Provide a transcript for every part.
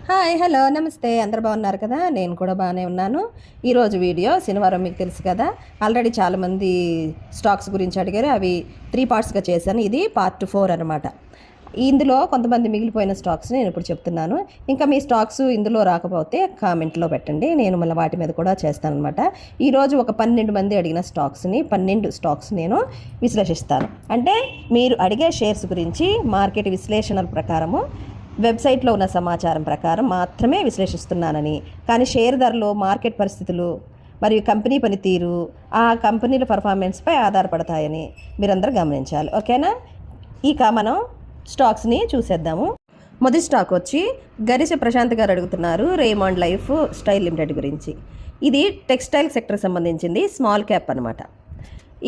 Hi hello నమస్తే, అందరు బాగున్నారు కదా? నేను కూడా బాగానే ఉన్నాను. ఈరోజు వీడియో శనివారం మీకు తెలుసు కదా, ఆల్రెడీ చాలామంది స్టాక్స్ గురించి అడిగారు. అవి 3 పార్ట్స్గా చేశాను. ఇది పార్ట్ 4 అనమాట. ఇందులో కొంతమంది మిగిలిపోయిన స్టాక్స్ నేను ఇప్పుడు చెప్తున్నాను. ఇంకా మీ స్టాక్స్ ఇందులో రాకపోతే కామెంట్లో పెట్టండి, నేను మళ్ళీ వాటి మీద కూడా చేస్తాను అనమాట. ఈరోజు ఒక 12 మంది అడిగిన స్టాక్స్ని 12 స్టాక్స్ నేను విశ్లేషిస్తాను. అంటే మీరు అడిగే షేర్స్ గురించి మార్కెట్ విశ్లేషణల ప్రకారము వెబ్సైట్లో ఉన్న సమాచారం ప్రకారం మాత్రమే విశ్లేషిస్తున్నానని, కానీ షేర్ ధరలు, మార్కెట్ పరిస్థితులు మరియు కంపెనీ పనితీరు ఆ కంపెనీల పర్ఫార్మెన్స్పై ఆధారపడతాయని మీరందరూ గమనించాలి. ఓకేనా? ఇక మనం స్టాక్స్ని చూసేద్దాము. మొదటి స్టాక్ వచ్చి గరిష ప్రశాంత్ గారు అడుగుతున్నారు, రేమండ్ లైఫ్ స్టైల్ లిమిటెడ్ గురించి. ఇది టెక్స్టైల్ సెక్టర్ సంబంధించింది, స్మాల్ క్యాప్ అనమాట.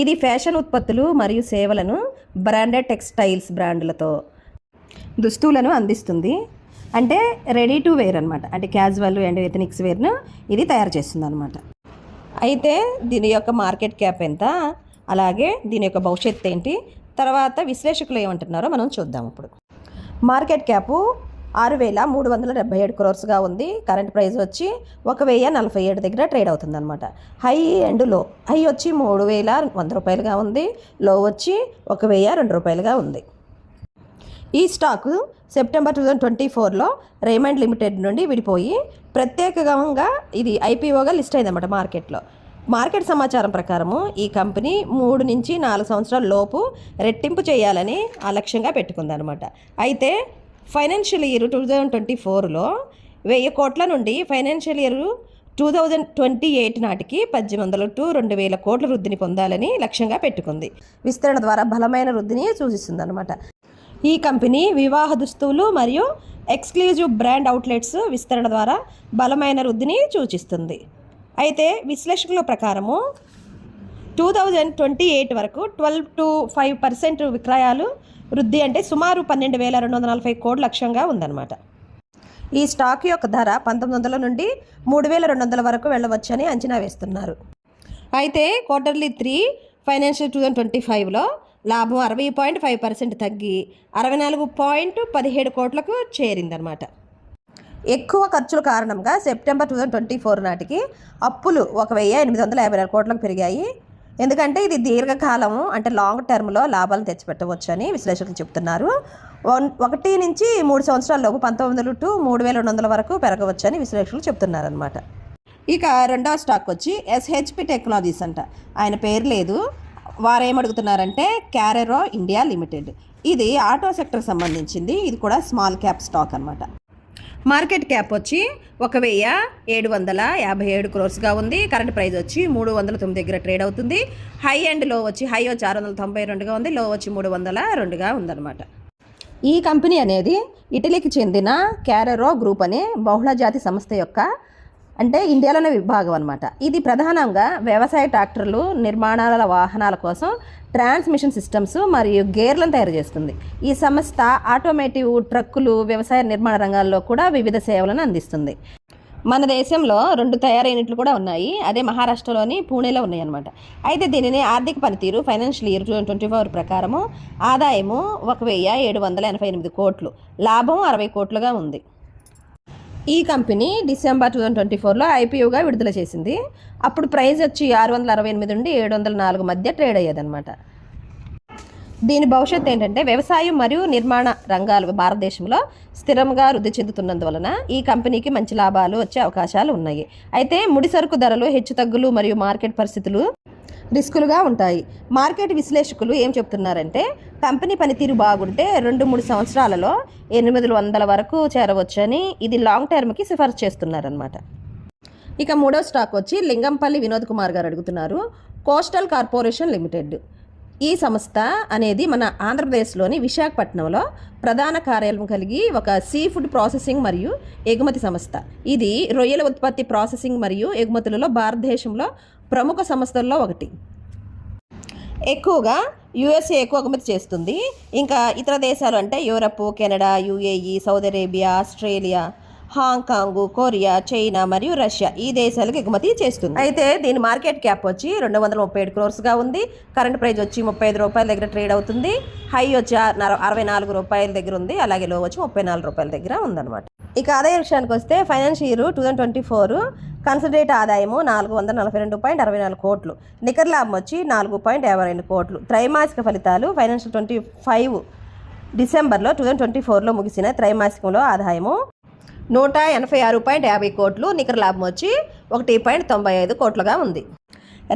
ఇది ఫ్యాషన్ ఉత్పత్తులు మరియు సేవలను బ్రాండెడ్ టెక్స్టైల్స్ బ్రాండ్లతో దుస్తువులను అందిస్తుంది. అంటే రెడీ టు వేర్ అనమాట. అంటే క్యాజువల్ అండ్ ఎథనిక్స్ వేర్ను ఇది తయారు చేస్తుంది అనమాట. అయితే దీని యొక్క మార్కెట్ క్యాప్ ఎంత, అలాగే దీని యొక్క భవిష్యత్తు ఏంటి, తర్వాత విశ్లేషకులు ఏమంటున్నారో మనం చూద్దాం. ఇప్పుడు మార్కెట్ క్యాపు 6,377 crores ఉంది. కరెంట్ ప్రైస్ వచ్చి 1,047 దగ్గర ట్రేడ్ అవుతుంది అనమాట. హై అండ్ లో, హై వచ్చి 3,100 రూపాయలుగా ఉంది, లో వచ్చి 1,002 రూపాయలుగా ఉంది. ఈ స్టాకు సెప్టెంబర్ 2024లో రేమండ్ లిమిటెడ్ నుండి విడిపోయి ప్రత్యేకంగా ఇది ఐపీఓగా లిస్ట్ అయిందన్నమాట మార్కెట్లో. మార్కెట్ సమాచారం ప్రకారము ఈ కంపెనీ 3 నుంచి 4 సంవత్సరాల లోపు రెట్టింపు చేయాలని లక్ష్యంగా పెట్టుకుందనమాట. అయితే ఫైనాన్షియల్ ఇయర్ 2024లో 1,000 కోట్ల నుండి ఫైనాన్షియల్ ఇయర్ 2028 నాటికి 1,800 to 2,000 కోట్ల వృద్ధిని పొందాలని లక్ష్యంగా పెట్టుకుంది. విస్తరణ ద్వారా బలమైన వృద్ధిని సూచిస్తుంది అనమాట. ఈ కంపెనీ వివాహ దుస్తువులు మరియు ఎక్స్క్లూజివ్ బ్రాండ్ అవుట్లెట్స్ విస్తరణ ద్వారా బలమైన వృద్ధిని సూచిస్తుంది. అయితే విశ్లేషకుల ప్రకారము 2028 వరకు 12 to 5% విక్రయాలు వృద్ధి, అంటే సుమారు 12,240 కోట్ల లక్ష్యంగా ఉందన్నమాట. ఈ స్టాక్ యొక్క ధర 1,900 నుండి 3,200 వరకు వెళ్ళవచ్చని అంచనా వేస్తున్నారు. అయితే Q3 ఫైనాన్షియల్ 2025లో లాభం 60.5% తగ్గి 64.17 కోట్లకు చేరిందనమాట. ఎక్కువ ఖర్చుల కారణంగా సెప్టెంబర్ 2024 నాటికి అప్పులు 1,854 కోట్లకు పెరిగాయి. ఎందుకంటే ఇది దీర్ఘకాలము, అంటే లాంగ్ టర్మ్లో లాభాలను తెచ్చిపెట్టవచ్చు అని విశ్లేషకులు చెప్తున్నారు. 1 నుంచి 3 సంవత్సరాల లోపు 1,900 to 3,200 వరకు పెరగవచ్చు అని విశ్లేషకులు చెప్తున్నారనమాట. ఇక రెండవ స్టాక్ వచ్చి SHP టెక్నాలజీస్ అంట. ఆయన పేరు లేదు. వారు ఏమడుగుతున్నారంటే క్యారెరో ఇండియా లిమిటెడ్. ఇది ఆటో సెక్టర్ సంబంధించింది. ఇది కూడా స్మాల్ క్యాప్ స్టాక్ అనమాట. మార్కెట్ క్యాప్ వచ్చి 1,757 crores ఉంది. కరెంట్ ప్రైస్ వచ్చి 309 దగ్గర ట్రేడ్ అవుతుంది. హై అండ్ లో వచ్చి 692గా ఉంది, లో వచ్చి 302గా ఉందన్నమాట. ఈ కంపెనీ అనేది ఇటలీకి చెందిన క్యారెరో గ్రూప్ అనే బహుళజాతి సంస్థ యొక్క, అంటే ఇండియాలోనే విభాగం అనమాట. ఇది ప్రధానంగా వ్యవసాయ ట్రాక్టర్లు, నిర్మాణాల వాహనాల కోసం ట్రాన్స్మిషన్ సిస్టమ్స్ మరియు గేర్లను తయారు చేస్తుంది. ఈ సంస్థ ఆటోమేటివ్ ట్రక్కులు, వ్యవసాయ నిర్మాణ రంగాల్లో కూడా వివిధ సేవలను అందిస్తుంది. మన దేశంలో 2 తయారీ యూనిట్లు కూడా ఉన్నాయి. అదే మహారాష్ట్రలోని పూణేలో ఉన్నాయి అనమాట. అయితే దీనిని ఆర్థిక పనితీరు ఫైనాన్షియల్ ఇయర్ 2024 ప్రకారము ఆదాయము 1,788 కోట్లు, లాభం 60 కోట్లుగా ఉంది. ఈ కంపెనీ డిసెంబర్ 2024లో ఐపీఓగా విడుదల చేసింది. అప్పుడు ప్రైస్ వచ్చి 668 నుండి 704 మధ్య ట్రేడ్ అయ్యేదన్నమాట. దీని భవిష్యత్తు ఏంటంటే వ్యవసాయం మరియు నిర్మాణ రంగాలు భారతదేశంలో స్థిరంగా వృద్ధి చెందుతున్నందువలన ఈ కంపెనీకి మంచి లాభాలు వచ్చే అవకాశాలు ఉన్నాయి. అయితే ముడిసరుకు ధరలు హెచ్చుతగ్గులు మరియు మార్కెట్ పరిస్థితులు రిస్కులుగా ఉంటాయి. మార్కెట్ విశ్లేషకులు ఏం చెప్తున్నారంటే కంపెనీ పనితీరు బాగుంటే 2-3 సంవత్సరాలలో 800 వరకు చేరవచ్చని, ఇది లాంగ్ టర్మ్కి సిఫార్సు చేస్తున్నారనమాట. ఇక మూడో స్టాక్ వచ్చి లింగంపల్లి వినోద్ కుమార్ గారు అడుగుతున్నారు, కోస్టల్ కార్పొరేషన్ లిమిటెడ్. ఈ సంస్థ అనేది మన ఆంధ్రప్రదేశ్లోని విశాఖపట్నంలో ప్రధాన కార్యాలయం కలిగి ఒక సీ ఫుడ్ ప్రాసెసింగ్ మరియు ఎగుమతి సంస్థ. ఇది రొయ్యల ఉత్పత్తి, ప్రాసెసింగ్ మరియు ఎగుమతులలో భారతదేశంలో ప్రముఖ సంస్థల్లో ఒకటి. ఎక్కువగా యుఎస్ఏ ఎక్కువ ఎగుమతి చేస్తుంది. ఇంకా ఇతర దేశాలు అంటే Europe, Canada, UAE, Saudi Arabia, Australia, Hong Kong, Korea, China మరియు రష్యా ఈ దేశాలకు ఎగుమతి చేస్తుంది. అయితే దీని మార్కెట్ క్యాప్ వచ్చి 237 crores ఉంది. కరెంట్ ప్రైస్ వచ్చి 35 రూపాయల దగ్గర ట్రేడ్ అవుతుంది. హై వచ్చి 64 రూపాయల దగ్గర ఉంది, అలాగే లో వచ్చి 34 రూపాయల దగ్గర ఉందన్నమాట. ఇక ఆదాయ విషయానికి వస్తే ఫైనాన్షియల్ ఇయర్ 2024 కన్సల్టేట్ ఆదాయము 442.64 కోట్లు, నికర లాభం వచ్చి 4.52 కోట్లు. త్రైమాసిక ఫలితాలు ఫైనాన్షియల్ 25 డిసెంబర్లో 2024లో ముగిసిన త్రైమాసికంలో ఆదాయము 186.50 కోట్లు, నికర లాభం వచ్చి 1.95 కోట్లుగా ఉంది.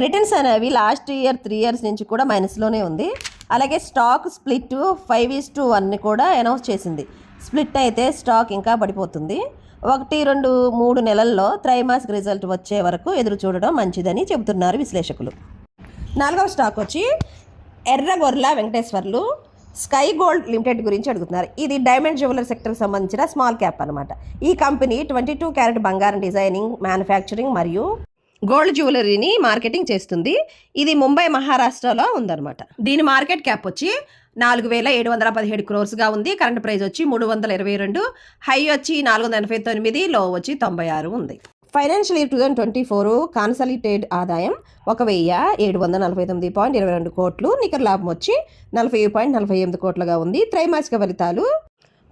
రిటర్న్స్ అనేవి లాస్ట్ ఇయర్ 3 ఇయర్స్ నుంచి కూడా మైనస్లోనే ఉంది. అలాగే స్టాక్ స్ప్లిట్ 5:1 కూడా అనౌన్స్ చేసింది. స్ప్లిట్ అయితే స్టాక్ ఇంకా పడిపోతుంది. 1-2-3 నెలల్లో త్రైమాసిక రిజల్ట్ వచ్చే వరకు ఎదురు చూడడం మంచిదని చెబుతున్నారు విశ్లేషకులు. 4వ స్టాక్ వచ్చి Erragorla Venkateswarlu sky gold limited గురించి అడుగుతున్నారు. ఇది డైమండ్ జ్యువెలరీ సెక్టర్కి సంబంధించిన స్మాల్ క్యాప్ అనమాట. ఈ కంపెనీ 22 క్యారెట్ బంగారం డిజైనింగ్, మ్యానుఫ్యాక్చరింగ్ మరియు గోల్డ్ జ్యువెలరీని మార్కెటింగ్ చేస్తుంది. ఇది ముంబై, మహారాష్ట్రలో ఉందన్నమాట. దీని మార్కెట్ క్యాప్ వచ్చి 4,717 క్రోర్స్గా ఉంది. కరెంట్ ప్రైస్ వచ్చి 322, హై వచ్చి 489, లో వచ్చి 96 ఉంది. ఫైనాన్షియల్ ఇయర్ 2024 కాన్సాలిడేటెడ్ ఆదాయం 1,749.22 కోట్లు, నికర లాభం వచ్చి 40.48 కోట్లుగా ఉంది. త్రైమాసిక ఫలితాలు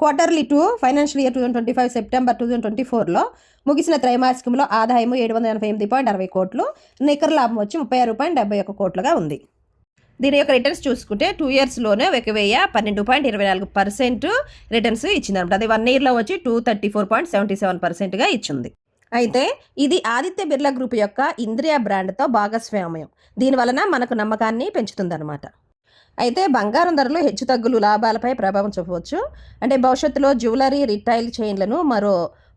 క్వార్టర్లీ 2 ఫైనాన్షియల్ ఇయర్ 2025 సెప్టెంబర్ 2024లో ముగిసిన త్రైమాసికంలో ఆదాయం 788.60 కోట్లు, నికర లాభం వచ్చి 36.71 కోట్లుగా ఉంది. దీని యొక్క రిటర్న్స్ చూసుకుంటే 2 ఇయర్స్లోనే 1,012.24% రిటర్న్స్ ఇచ్చిందనమాట. అది 1 ఇయర్లో వచ్చి 234.77%గా ఇచ్చింది. అయితే ఇది ఆదిత్య బిర్లా గ్రూప్ యొక్క ఇంద్రియ బ్రాండ్తో భాగస్వామ్యం. దీనివలన మనకు నమ్మకాన్ని పెంచుతుందన్నమాట. అయితే బంగారం ధరలు హెచ్చుతగ్గులు లాభాలపై ప్రభావం చూపవచ్చు. అంటే భవిష్యత్తులో జ్యువెలరీ రిటైల్ చైన్లను మరో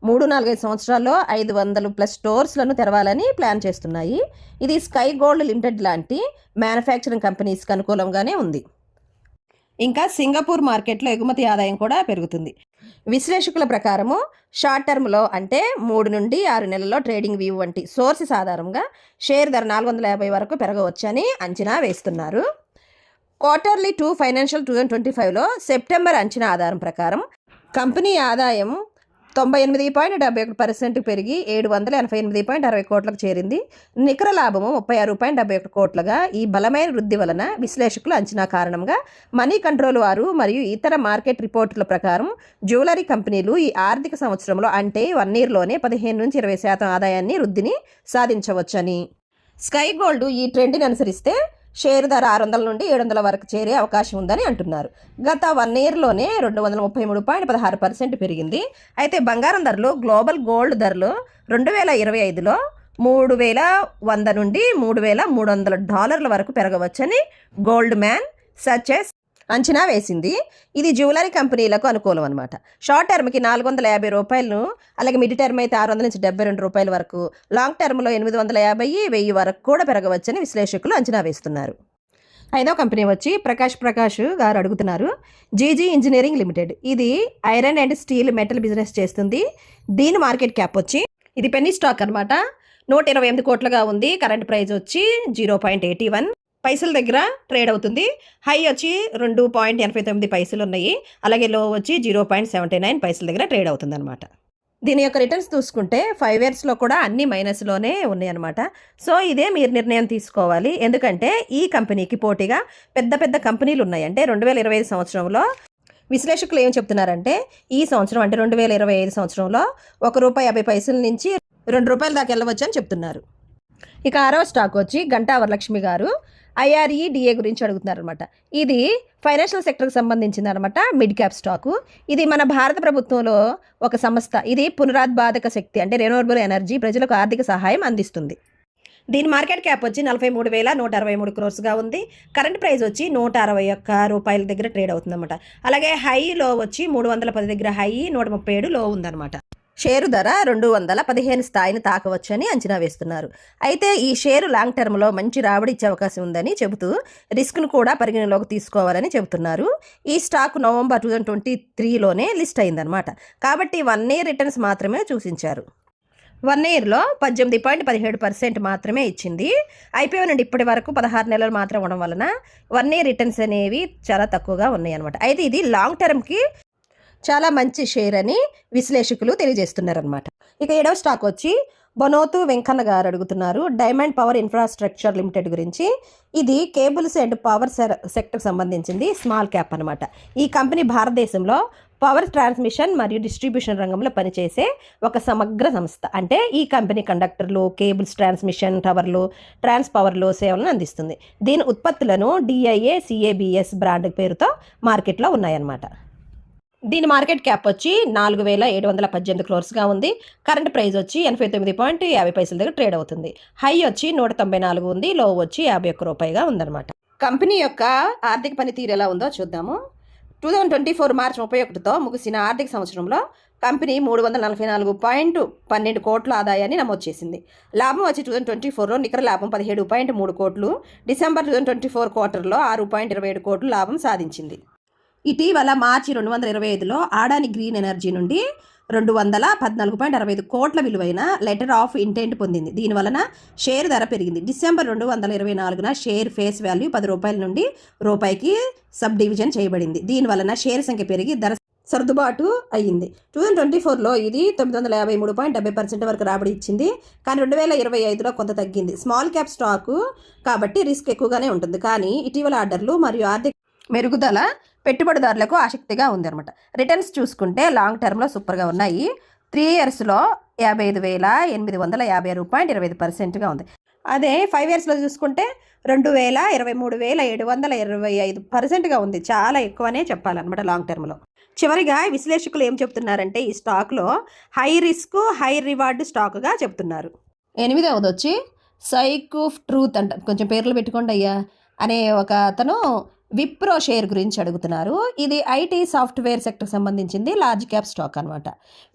3-4 సంవత్సరాల్లో 500+ స్టోర్స్లను తెరవాలని ప్లాన్ చేస్తున్నాయి. ఇది స్కై గోల్డ్ లిమిటెడ్ లాంటి మ్యానుఫ్యాక్చరింగ్ కంపెనీస్కి అనుకూలంగానే ఉంది. ఇంకా సింగపూర్ మార్కెట్లో ఎగుమతి ఆదాయం కూడా పెరుగుతుంది. విశ్లేషకుల ప్రకారము షార్ట్ టర్మ్లో అంటే 3 నుండి 6 నెలల్లో ట్రేడింగ్ వ్యూ వంటి సోర్సెస్ ఆధారంగా షేర్ ధర 450 వరకు పెరగవచ్చని అంచనా వేస్తున్నారు. క్వార్టర్లీ 2 ఫైనాన్షియల్ 2025లో సెప్టెంబర్ అంచనా ఆధారం ప్రకారం కంపెనీ ఆదాయం 98.71% పెరిగి 788.60 కోట్లకు చేరింది. నికర లాభము 36.71 కోట్లుగా. ఈ బలమైన వృద్ధి వలన విశ్లేషకుల అంచనా కారణంగా మనీ కంట్రోల్ వారు మరియు ఇతర మార్కెట్ రిపోర్టుల ప్రకారం జ్యువెలరీ కంపెనీలు ఈ ఆర్థిక సంవత్సరంలో అంటే 1 ఇయర్లోనే 15-20% ఆదాయాన్ని వృద్ధిని సాధించవచ్చని. స్కై గోల్డ్ ఈ ట్రెండ్ని అనుసరిస్తే షేర్ ధర 600 నుండి 700 వరకు చేరే అవకాశం ఉందని అంటున్నారు. గత 1 ఇయర్లోనే 233.16% పెరిగింది. అయితే బంగారం ధరలు గ్లోబల్ గోల్డ్ ధరలు 2025లో 3,100 నుండి 3,300 డాలర్ల వరకు పెరగవచ్చని గోల్డ్ మ్యాన్ సచెస్ అంచనా వేసింది. ఇది జ్యువెలరీ కంపెనీలకు అనుకూలం అనమాట. షార్ట్ టర్మ్కి 450 రూపాయలను, అలాగే మిడ్ టర్మ్ అయితే 600 నుంచి 72 రూపాయల వరకు, లాంగ్ టర్మ్లో 850-1000 వరకు కూడా పెరగవచ్చని విశ్లేషకులు అంచనా వేస్తున్నారు. 5వ కంపెనీ వచ్చి ప్రకాష్ గారు అడుగుతున్నారు. G G engineering limited. ఇది iron and steel metal business చేస్తుంది. దీని మార్కెట్ క్యాప్ వచ్చి ఇది పెన్నీ స్టాక్ అనమాట, 128 కోట్లుగా ఉంది. కరెంట్ ప్రైస్ వచ్చి 0.81 పైసల దగ్గర ట్రేడ్ అవుతుంది. హై వచ్చి 2.89 పైసలు ఉన్నాయి. అలాగే లో వచ్చి 0.79 పైసల దగ్గర ట్రేడ్ అవుతుంది అనమాట. దీని యొక్క రిటర్న్స్ చూసుకుంటే 5 ఇయర్స్లో కూడా అన్ని మైనస్లోనే ఉన్నాయి అనమాట. సో ఇదే మీరు నిర్ణయం తీసుకోవాలి. ఎందుకంటే ఈ కంపెనీకి పోటీగా పెద్ద కంపెనీలు ఉన్నాయి. అంటే 2025 సంవత్సరంలో విశ్లేషకులు ఏం చెప్తున్నారంటే ఈ సంవత్సరం అంటే 2025 సంవత్సరంలో ₹1.50 నుంచి ₹2 దాకా వెళ్ళవచ్చు అని చెప్తున్నారు. ఇక 6వ స్టాక్ వచ్చి గంటా వరలక్ష్మి గారు IREDA గురించి అడుగుతున్నారు అనమాట. ఇది ఫైనాన్షియల్ సెక్టర్కి సంబంధించింది అనమాట, మిడ్ క్యాప్ స్టాకు. ఇది మన భారత ప్రభుత్వంలో ఒక సంస్థ. ఇది పునరుత్పాదక శక్తి అంటే రెన్యూవబుల్ ఎనర్జీ ప్రజలకు ఆర్థిక సహాయం అందిస్తుంది. దీని మార్కెట్ క్యాప్ వచ్చి 43,163 క్రోర్స్గా ఉంది. కరెంట్ ప్రైస్ వచ్చి 161 రూపాయల దగ్గర ట్రేడ్ అవుతుంది అనమాట. అలాగే హైలో వచ్చి 310 దగ్గర హై, 137 లో ఉందన్నమాట. షేరు ధర 215 స్థాయిని తాకవచ్చని అంచనా వేస్తున్నారు. అయితే ఈ షేరు లాంగ్ టర్మ్లో మంచి రాబడి ఇచ్చే అవకాశం ఉందని చెబుతూ రిస్క్ను కూడా పరిగణలోకి తీసుకోవాలని చెబుతున్నారు. ఈ స్టాక్ నవంబర్ 2023లోనే లిస్ట్ అయిందనమాట. కాబట్టి 1 ఇయర్ రిటర్న్స్ మాత్రమే సూచించారు. 1 ఇయర్లో 18.17% మాత్రమే ఇచ్చింది. IPO నుండి ఇప్పటి వరకు 16 నెలలు మాత్రం ఉండడం వలన 1 ఇయర్ రిటర్న్స్ అనేవి చాలా తక్కువగా ఉన్నాయి అనమాట. అయితే ఇది లాంగ్ టర్మ్కి చాలా మంచి షేర్ అని విశ్లేషకులు తెలియజేస్తున్నారనమాట. ఇక 7వ స్టాక్ వచ్చి బొనోతు వెంకన్న గారు అడుగుతున్నారు. డైమండ్ పవర్ ఇన్ఫ్రాస్ట్రక్చర్ లిమిటెడ్ గురించి. ఇది కేబుల్స్ అండ్ పవర్ సెక్టర్కి సంబంధించింది, స్మాల్ క్యాప్ అనమాట. ఈ కంపెనీ భారతదేశంలో పవర్ ట్రాన్స్మిషన్ మరియు డిస్ట్రిబ్యూషన్ రంగంలో పనిచేసే ఒక సమగ్ర సంస్థ. అంటే ఈ కంపెనీ కండక్టర్లు, కేబుల్స్, ట్రాన్స్మిషన్ టవర్లు, ట్రాన్స్పవర్లు సేవలను అందిస్తుంది. దీని ఉత్పత్తులను DIA CABS బ్రాండ్ పేరుతో మార్కెట్లో ఉన్నాయన్నమాట. దీని మార్కెట్ క్యాప్ వచ్చి 4,718 క్రోర్స్గా ఉంది. కరెంట్ ప్రైస్ వచ్చి 89.50 దగ్గర ట్రేడ్ అవుతుంది. హై వచ్చి 194 ఉంది, లో వచ్చి 51 రూపాయిగా ఉందన్నమాట. కంపెనీ యొక్క ఆర్థిక పనితీరు ఎలా ఉందో చూద్దాము. 2024 మార్చి 31తో ముగిసిన ఆర్థిక సంవత్సరంలో కంపెనీ 344.12 కోట్ల ఆదాయాన్ని నమోదు చేసింది. లాభం వచ్చి 2024లో నికర లాభం 17.3 కోట్లు, డిసెంబర్ 2024 క్వార్టర్లో 6.27 కోట్లు లాభం సాధించింది. ఇటీవల మార్చి 2025లో అడానీ గ్రీన్ ఎనర్జీ నుండి 214.65 కోట్ల విలువైన లెటర్ ఆఫ్ ఇంటెంట్ పొందింది. దీనివలన షేర్ ధర పెరిగింది. డిసెంబర్ 2024న షేర్ ఫేస్ వాల్యూ 10 రూపాయల నుండి రూపాయికి సబ్ డివిజన్ చేయబడింది. దీనివలన షేర్ సంఖ్య పెరిగి ధర సర్దుబాటు అయ్యింది. 2024లో ఇది 953.70% వరకు రాబడి ఇచ్చింది. కానీ 2025లో కొంత తగ్గింది. స్మాల్ క్యాప్ స్టాకు కాబట్టి రిస్క్ ఎక్కువగానే ఉంటుంది. కానీ ఇటీవల ఆర్డర్లు మరియు ఆర్థిక మెరుగుదల పెట్టుబడిదారులకు ఆసక్తిగా ఉందన్నమాట. రిటర్న్స్ చూసుకుంటే లాంగ్ టర్మ్లో సూపర్గా ఉన్నాయి. 3 ఇయర్స్లో 55,850.25%గా ఉంది. అదే 5 ఇయర్స్లో చూసుకుంటే 23,725%గా ఉంది. చాలా ఎక్కువనే చెప్పాలన్నమాట లాంగ్ టర్మ్లో. చివరిగా విశ్లేషకులు ఏం చెప్తున్నారంటే ఈ స్టాక్లో హై రిస్క్ హై రివార్డ్ స్టాక్గా చెప్తున్నారు. 8వది వచ్చి సైక్ ఆఫ్ ట్రూత్ అంట, కొంచెం పేర్లు పెట్టుకోండి అయ్యా అనే ఒక అతను విప్రో షేర్ గురించి అడుగుతున్నారు. ఇది IT సాఫ్ట్వేర్ సెక్టర్కి సంబంధించింది, లార్జ్ క్యాప్ స్టాక్ అనమాట.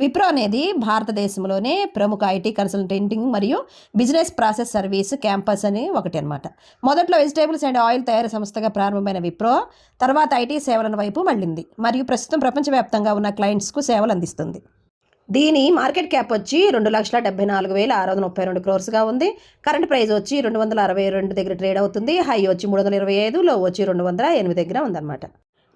విప్రో అనేది భారతదేశంలోనే ప్రముఖ IT కన్సల్టెంటింగ్ మరియు బిజినెస్ ప్రాసెస్ సర్వీస్ క్యాంపస్ అని ఒకటి అనమాట. మొదట్లో వెజిటేబుల్స్ అండ్ ఆయిల్ తయారీ సంస్థగా ప్రారంభమైన విప్రో తర్వాత IT సేవల వైపు మళ్ళింది మరియు ప్రస్తుతం ప్రపంచవ్యాప్తంగా ఉన్న క్లయింట్స్కు సేవలు అందిస్తుంది. దీని మార్కెట్ క్యాప్ వచ్చి 2,74,632 క్రోర్స్గా ఉంది. కరెంట్ ప్రైస్ వచ్చి 262 దగ్గర ట్రేడ్ అవుతుంది. హై వచ్చి 325, లో వచ్చి 208 దగ్గర ఉందన్నమాట.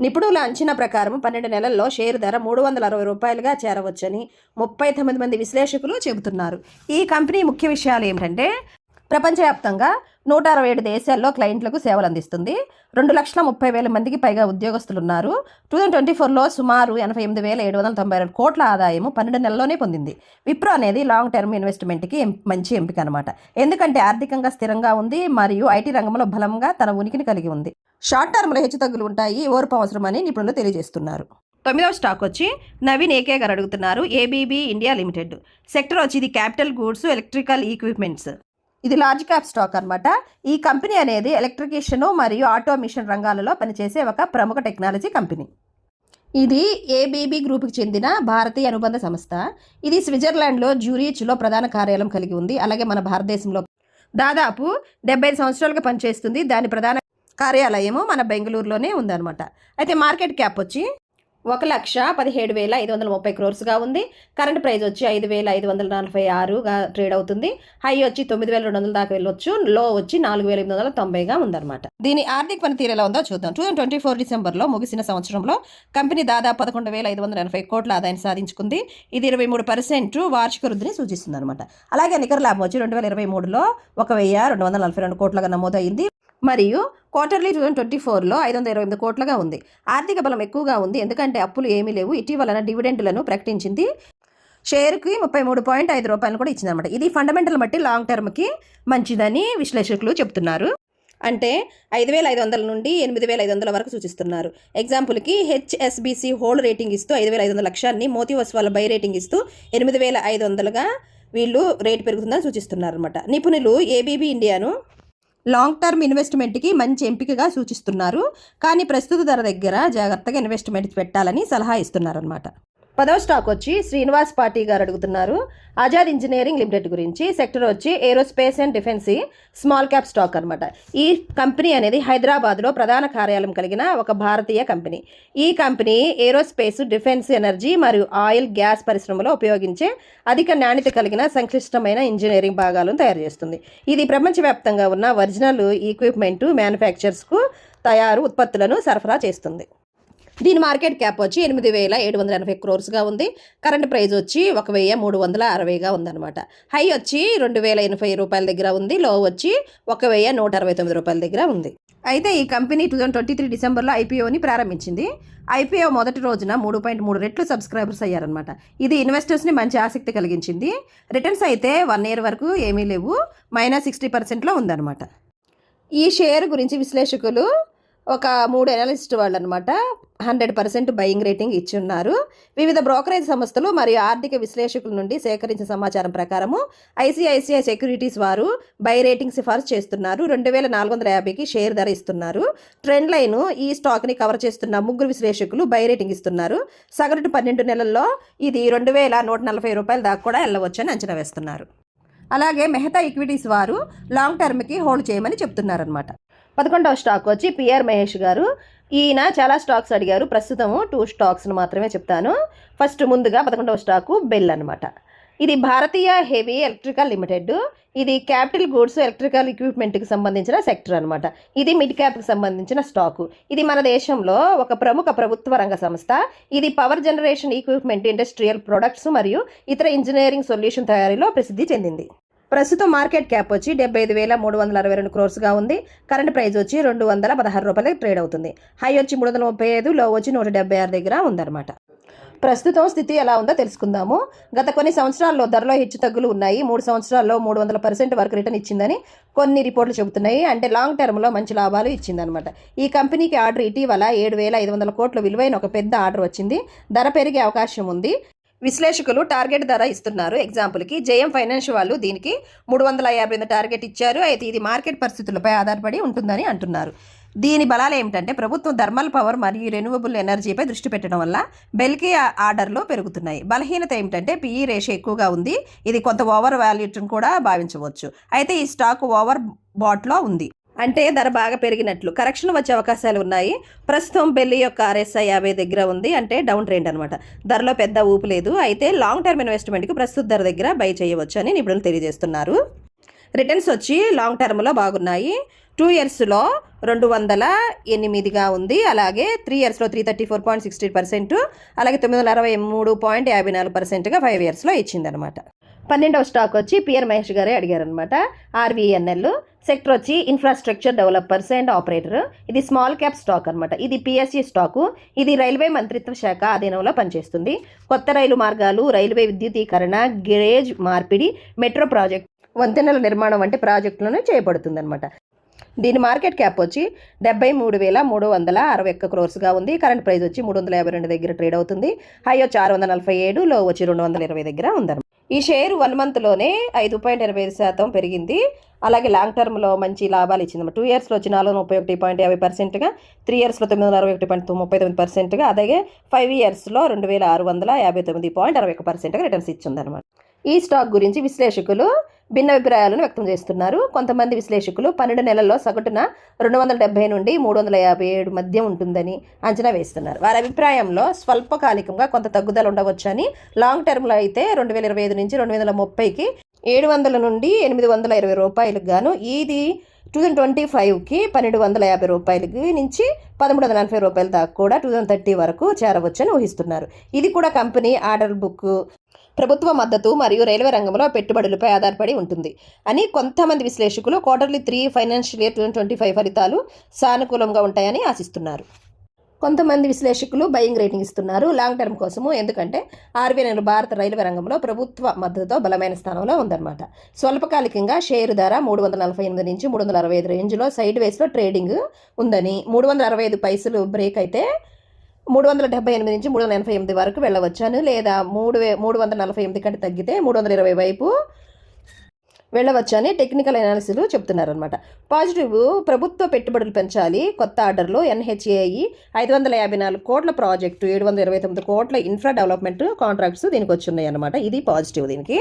నిపుణుల అంచనా ప్రకారం 12 నెలల్లో షేర్ ధర 360 రూపాయలుగా చేరవచ్చని 39 మంది విశ్లేషకులు చెబుతున్నారు. ఈ కంపెనీ ముఖ్య విషయాలు ఏమిటంటే ప్రపంచవ్యాప్తంగా 167 దేశాల్లో క్లయింట్లకు సేవలు అందిస్తుంది. 2,30,000 మందికి పైగా ఉద్యోగస్తులు ఉన్నారు. 2024లో సుమారు 88,792 కోట్ల ఆదాయము 12 నెలల్లోనే పొందింది. విప్రో అనేది లాంగ్ టర్మ్ ఇన్వెస్ట్మెంట్కి మంచి ఎంపిక అనమాట. ఎందుకంటే ఆర్థికంగా స్థిరంగా ఉంది మరియు IT రంగంలో బలంగా తన ఉనికిని కలిగి ఉంది. షార్ట్ టర్మ్లో హెచ్చుతగ్గులు ఉంటాయి, ఓర్పు అవసరమని నిపుణులు తెలియజేస్తున్నారు. 9వ స్టాక్ వచ్చి నవీన్ AK గారు అడుగుతున్నారు. ABB India limited. సెక్టర్ వచ్చి ఇది క్యాపిటల్ గూడ్స్, ఎలక్ట్రికల్ ఈక్విప్మెంట్స్. ఇది లార్జ్ క్యాప్ స్టాక్ అనమాట. ఈ కంపెనీ అనేది ఎలక్ట్రికేషన్ మరియు ఆటోమేషన్ రంగాలలో పనిచేసే ఒక ప్రముఖ టెక్నాలజీ కంపెనీ. ఇది ABB గ్రూప్కి చెందిన భారతీయ అనుబంధ సంస్థ. ఇది స్విట్జర్లాండ్లో జ్యూరిచ్లో ప్రధాన కార్యాలయం కలిగి ఉంది. అలాగే మన భారతదేశంలో దాదాపు 75 సంవత్సరాలుగా పనిచేస్తుంది. దాని ప్రధాన కార్యాలయము మన బెంగళూరులోనే ఉందన్నమాట. అయితే మార్కెట్ క్యాప్ వచ్చి 1,17,530 క్రోర్స్గా ఉంది. కరెంట్ ప్రైస్ వచ్చి 5,546గా ట్రేడ్ అవుతుంది. హై వచ్చి 9,200 దాకా వెళ్ళొచ్చు, లో వచ్చి 4,890గా ఉందన్నమాట. దీని ఆర్థిక పనితీరు ఎలా ఉందో చూద్దాం. 2024 డిసెంబర్లో ముగిసిన సంవత్సరంలో కంపెనీ దాదాపు 11,580 కోట్ల ఆదాయాన్ని సాధించుకుంది. ఇది 23% వార్షిక వృద్ధిని సూచిస్తుంది అనమాట. అలాగే నికర లాభం వచ్చి 2023లో 1,242 కోట్లుగా నమోదైంది మరియు క్వార్టర్లీ 2024లో 528 కోట్లుగా ఉంది. ఆర్థిక బలం ఎక్కువగా ఉంది ఎందుకంటే అప్పులు ఏమీ లేవు. ఇటీవల డివిడెండ్లను ప్రకటించింది. షేర్కి 33.5 రూపాయలు కూడా ఇచ్చిందనమాట. ఇది ఫండమెంటల్ బట్టి లాంగ్ టర్మ్కి మంచిదని విశ్లేషకులు చెప్తున్నారు. అంటే 5,500 నుండి 8,500 వరకు సూచిస్తున్నారు. ఎగ్జాంపుల్కి HSBC హోల్డ్ రేటింగ్ ఇస్తూ 5,500 లక్షాన్ని, మోతీ ఒస్వాల్ బై రేటింగ్ ఇస్తూ 8,500గా వీళ్ళు రేటు పెరుగుతుందని సూచిస్తున్నారు అనమాట. నిపుణులు ABB ఇండియాను లాంగ్ టర్మ్ ఇన్వెస్ట్మెంట్కి మంచి ఎంపికగా సూచిస్తున్నారు. కానీ ప్రస్తుత ధర దగ్గర జాగ్రత్తగా ఇన్వెస్ట్మెంట్ పెట్టాలని సలహా ఇస్తున్నారనమాట. 10వ స్టాక్ వచ్చి శ్రీనివాస్ పాటి గారు అడుగుతున్నారు. ఆజాద్ ఇంజనీరింగ్ లిమిటెడ్ గురించి. సెక్టర్ వచ్చి aerospace and defence, small cap stock అనమాట. ఈ కంపెనీ అనేది హైదరాబాద్లో ప్రధాన కార్యాలయం కలిగిన ఒక భారతీయ కంపెనీ. ఈ కంపెనీ ఏరోస్పేస్, డిఫెన్స్, ఎనర్జీ మరియు ఆయిల్, గ్యాస్ పరిశ్రమలో ఉపయోగించే అధిక నాణ్యత కలిగిన సంక్లిష్టమైన ఇంజనీరింగ్ భాగాలను తయారు చేస్తుంది. ఇది ప్రపంచవ్యాప్తంగా ఉన్న ఒరిజినల్ ఈక్విప్మెంట్ మ్యానుఫ్యాక్చర్స్కు తయారు ఉత్పత్తులను సరఫరా చేస్తుంది. దీని మార్కెట్ క్యాప్ వచ్చి 8,780 క్రోర్స్గా ఉంది. కరెంట్ ప్రైస్ వచ్చి 1,360గా ఉందన్నమాట. హై వచ్చి 2,080 రూపాయల దగ్గర ఉంది, లో వచ్చి 1,169 రూపాయల దగ్గర ఉంది. అయితే ఈ కంపెనీ 2023 డిసెంబర్లో ఐపీఓని ప్రారంభించింది. ఐపీఓ మొదటి రోజున 3.3 రెట్లు సబ్స్క్రైబర్స్ అయ్యారనమాట. ఇది ఇన్వెస్టర్స్ని మంచి ఆసక్తి కలిగించింది. రిటర్న్స్ అయితే 1 ఇయర్ వరకు ఏమీ లేవు, -60%లో ఉందన్నమాట. ఈ షేర్ గురించి విశ్లేషకులు ఒక 3 అనలిస్ట్ వాళ్ళు అనమాట 100% బయింగ్ రేటింగ్ ఇచ్చి ఉన్నారు. వివిధ బ్రోకరేజ్ సంస్థలు మరియు ఆర్థిక విశ్లేషకుల నుండి సేకరించిన సమాచారం ప్రకారము ఐసిఐసిఐ సెక్యూరిటీస్ వారు బై రేటింగ్ సిఫార్సు చేస్తున్నారు. 2450కి షేర్ ధర ఇస్తున్నారు. ట్రెండ్ లైన్ ఈ స్టాక్ని కవర్ చేస్తున్న 3 విశ్లేషకులు బై రేటింగ్ ఇస్తున్నారు. సగటు 12 నెలల్లో ఇది 2140 రూపాయల దాకా కూడా వెళ్ళవచ్చని అంచనా వేస్తున్నారు. అలాగే మెహతా ఈక్విటీస్ వారు లాంగ్ టర్మ్కి హోల్డ్ చేయమని చెప్తున్నారనమాట. 11వ స్టాక్ వచ్చి పిఆర్ మహేష్ గారు. ఈయన చాలా స్టాక్స్ అడిగారు. ప్రస్తుతము 2 స్టాక్స్ను మాత్రమే చెప్తాను. ఫస్ట్ ముందుగా 11వ స్టాకు బెల్ అనమాట. ఇది భారతీయ హెవీ ఎలక్ట్రికల్ లిమిటెడ్. ఇది క్యాపిటల్ గూడ్స్ ఎలక్ట్రికల్ ఎక్విప్మెంట్కి సంబంధించిన సెక్టర్ అనమాట. ఇది మిడ్ క్యాప్కి సంబంధించిన స్టాకు. ఇది మన దేశంలో ఒక ప్రముఖ ప్రభుత్వ రంగ సంస్థ. ఇది power generation equipment, industrial products మరియు ఇతర ఇంజనీరింగ్ సొల్యూషన్ తయారీలో ప్రసిద్ధి చెందింది. ప్రస్తుతం మార్కెట్ క్యాప్ వచ్చి 75,362 క్రోర్స్గా ఉంది. కరెంట్ ప్రైస్ వచ్చి 216 రూపాయలకి ట్రేడ్ అవుతుంది. హై వచ్చి 335, లో వచ్చి 176 దగ్గర ఉందన్నమాట. ప్రస్తుతం స్థితి ఎలా ఉందో తెలుసుకుందాము. గత కొన్ని సంవత్సరాల్లో ధరలో హెచ్చుతగ్గులు ఉన్నాయి. 3 సంవత్సరాల్లో 300% వరకు రిటర్న్ ఇచ్చిందని కొన్ని రిపోర్ట్లు చెబుతున్నాయి. అంటే లాంగ్ టర్మ్లో మంచి లాభాలు ఇచ్చిందనమాట. ఈ కంపెనీకి ఆర్డర్ ఇటీవల 7,500 కోట్ల విలువైన ఒక పెద్ద ఆర్డర్ వచ్చింది. ధర పెరిగే అవకాశం ఉంది. విశ్లేషకులు టార్గెట్ ధర ఇస్తున్నారు. ఎగ్జాంపుల్కి జేఎం ఫైనాన్స్ వాళ్ళు దీనికి 350 టార్గెట్ ఇచ్చారు. అయితే ఇది మార్కెట్ పరిస్థితులపై ఆధారపడి ఉంటుందని అంటున్నారు. దీని బలాలు ఏమిటంటే ప్రభుత్వం థర్మల్ పవర్ మరియు రెన్యూవబుల్ ఎనర్జీపై దృష్టి పెట్టడం వల్ల బెల్కి ఆర్డర్లు పెరుగుతున్నాయి. బలహీనత ఏమిటంటే పిఈ రేషియో ఎక్కువగా ఉంది. ఇది కొంత ఓవర్ వాల్యూట్ని కూడా భావించవచ్చు. అయితే ఈ స్టాక్ ఓవర్ బాట్లో ఉంది, అంటే ధర బాగా పెరిగినట్లు. కరెక్షన్ వచ్చే అవకాశాలు ఉన్నాయి. ప్రస్తుతం బెల్లి యొక్క RSI 50 దగ్గర ఉంది, అంటే డౌన్ ట్రెండ్ అనమాట. ధరలో పెద్ద ఊపు లేదు. అయితే లాంగ్ టర్మ్ ఇన్వెస్ట్మెంట్కి ప్రస్తుత ధర దగ్గర బై చేయవచ్చు అని నిపుణులు తెలియజేస్తున్నారు. రిటర్న్స్ వచ్చి లాంగ్ టర్మ్లో బాగున్నాయి. 2 ఇయర్స్లో 208గా ఉంది. అలాగే 3 ఇయర్స్లో 334.60%, అలాగే 963.54%గా 5 ఇయర్స్లో ఇచ్చిందనమాట. 12వ స్టాక్ వచ్చి పిఆర్ మహేష్ గారే అడిగారనమాట. RVNL సెక్టర్ వచ్చి ఇన్ఫ్రాస్ట్రక్చర్ డెవలపర్స్ అండ్ ఆపరేటర్. ఇది స్మాల్ క్యాప్ స్టాక్ అనమాట. ఇది PSE స్టాకు. ఇది రైల్వే మంత్రిత్వ శాఖ ఆధీనంలో పనిచేస్తుంది. కొత్త రైలు మార్గాలు, రైల్వే విద్యుదీకరణ, గేజ్ మార్పిడి, మెట్రో ప్రాజెక్ట్, వంతెనల నిర్మాణం వంటి ప్రాజెక్టులను చేపడుతుందన్నమాట. దీని మార్కెట్ క్యాప్ వచ్చి 73,361 క్రోర్స్గా ఉంది. కరెంట్ ప్రైస్ వచ్చి 352 దగ్గర ట్రేడ్ అవుతుంది. హై వచ్చి 647, లో వచ్చి 220 దగ్గర ఉందన్నమాట. ఈ షేర్ 1 మంత్లోనే 5.85% పెరిగింది. అలాగే లాంగ్ టర్మ్లో మంచి లాభాలు ఇచ్చిందన్నమాట. 2 ఇయర్స్లో వచ్చి 431.50%గా, 3 ఇయర్స్లో 961.39%గా, అలాగే 5 ఇయర్స్లో 2,659.61%గా రిటర్న్స్ ఇచ్చిందన్నమాట. ఈ స్టాక్ గురించి విశ్లేషకులు భిన్న అభిప్రాయాలను వ్యక్తం చేస్తున్నారు. కొంతమంది విశ్లేషకులు 12 నెలల్లో సగటున 270 నుండి 357 మధ్య ఉంటుందని అంచనా వేస్తున్నారు. వారి అభిప్రాయంలో స్వల్పకాలికంగా కొంత తగ్గుదల ఉండవచ్చని, లాంగ్ టర్మ్లో అయితే 2025 నుంచి 2030కి 700 నుండి 820 రూపాయలకు గాను, ఇది 2025కి 1250 రూపాయలకి నుంచి 1340 రూపాయల దాకా కూడా 2030 వరకు చేరవచ్చని ఊహిస్తున్నారు. ఇది కూడా కంపెనీ ఆర్డర్ బుక్, ప్రభుత్వ మద్దతు మరియు రైల్వే రంగంలో పెట్టుబడులపై ఆధారపడి ఉంటుంది అని కొంతమంది విశ్లేషకులు Q3 ఫైనాన్షియల్ ఇయర్ 2025 ఫలితాలు సానుకూలంగా ఉంటాయని ఆశిస్తున్నారు. కొంతమంది విశ్లేషకులు బయింగ్ రేటింగ్ ఇస్తున్నారు లాంగ్ టర్మ్ కోసము. ఎందుకంటే RVNL భారత రైల్వే రంగంలో ప్రభుత్వ మద్దతుతో బలమైన స్థానంలో ఉందన్నమాట. స్వల్పకాలికంగా షేరు ధర 348 నుంచి 365 రేంజ్లో సైడ్ వేస్లో ట్రేడింగ్ ఉందని, 365 పైసలు బ్రేక్ అయితే 378 నుంచి 388 వరకు వెళ్ళవచ్చాను, లేదా 348 కంటే తగ్గితే 320 వైపు వెళ్ళవచ్చని టెక్నికల్ అనాలిసిస్లు చెప్తున్నారనమాట. పాజిటివ్, ప్రభుత్వ పెట్టుబడులు పెంచాలి. కొత్త ఆర్డర్లు NHAI 554 కోట్ల ప్రాజెక్టు, 729 కోట్ల ఇన్ఫ్రా డెవలప్మెంట్ కాంట్రాక్ట్స్ దీనికి వచ్చి ఉన్నాయి అన్నమాట. ఇది పాజిటివ్. దీనికి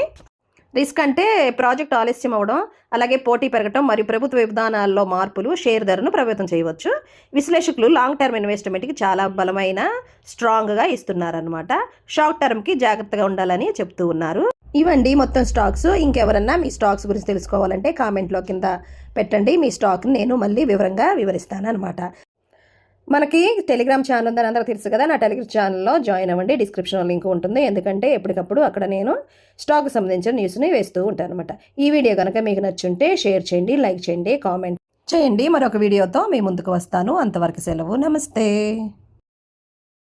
రిస్క్ అంటే ప్రాజెక్ట్ ఆలస్యం అవడం, అలాగే పోటీ పెరగడం మరియు ప్రభుత్వ విధానాల్లో మార్పులు షేర్ ధరను ప్రభావితం చేయవచ్చు. విశ్లేషకులు లాంగ్ టర్మ్ ఇన్వెస్ట్మెంట్కి చాలా బలమైన స్ట్రాంగ్గా ఇస్తున్నారనమాట. షార్ట్ టర్మ్కి జాగ్రత్తగా ఉండాలని చెప్తూ ఉన్నారు. ఇవండి మొత్తం స్టాక్స్. ఇంకెవరన్నా మీ స్టాక్స్ గురించి తెలుసుకోవాలంటే కామెంట్లో కింద పెట్టండి. మీ స్టాక్ని నేను మళ్ళీ వివరంగా వివరిస్తాను అనమాట. మనకి టెలిగ్రామ్ ఛానల్ ఉందని అందరూ తెలుసు కదా. నా టెలిగ్రామ్ ఛానల్లో జాయిన్ అవ్వండి. డిస్క్రిప్షన్లో లింక్ ఉంటుంది. ఎందుకంటే ఎప్పటికప్పుడు అక్కడ నేను స్టాక్ సంబంధించిన న్యూస్ని వేస్తూ ఉంటాను అనమాట. ఈ వీడియో కనుక మీకు నచ్చుంటే షేర్ చేయండి, లైక్ చేయండి, కామెంట్ చేయండి. మరొక వీడియోతో మీ ముందుకు వస్తాను. అంతవరకు సెలవు. నమస్తే.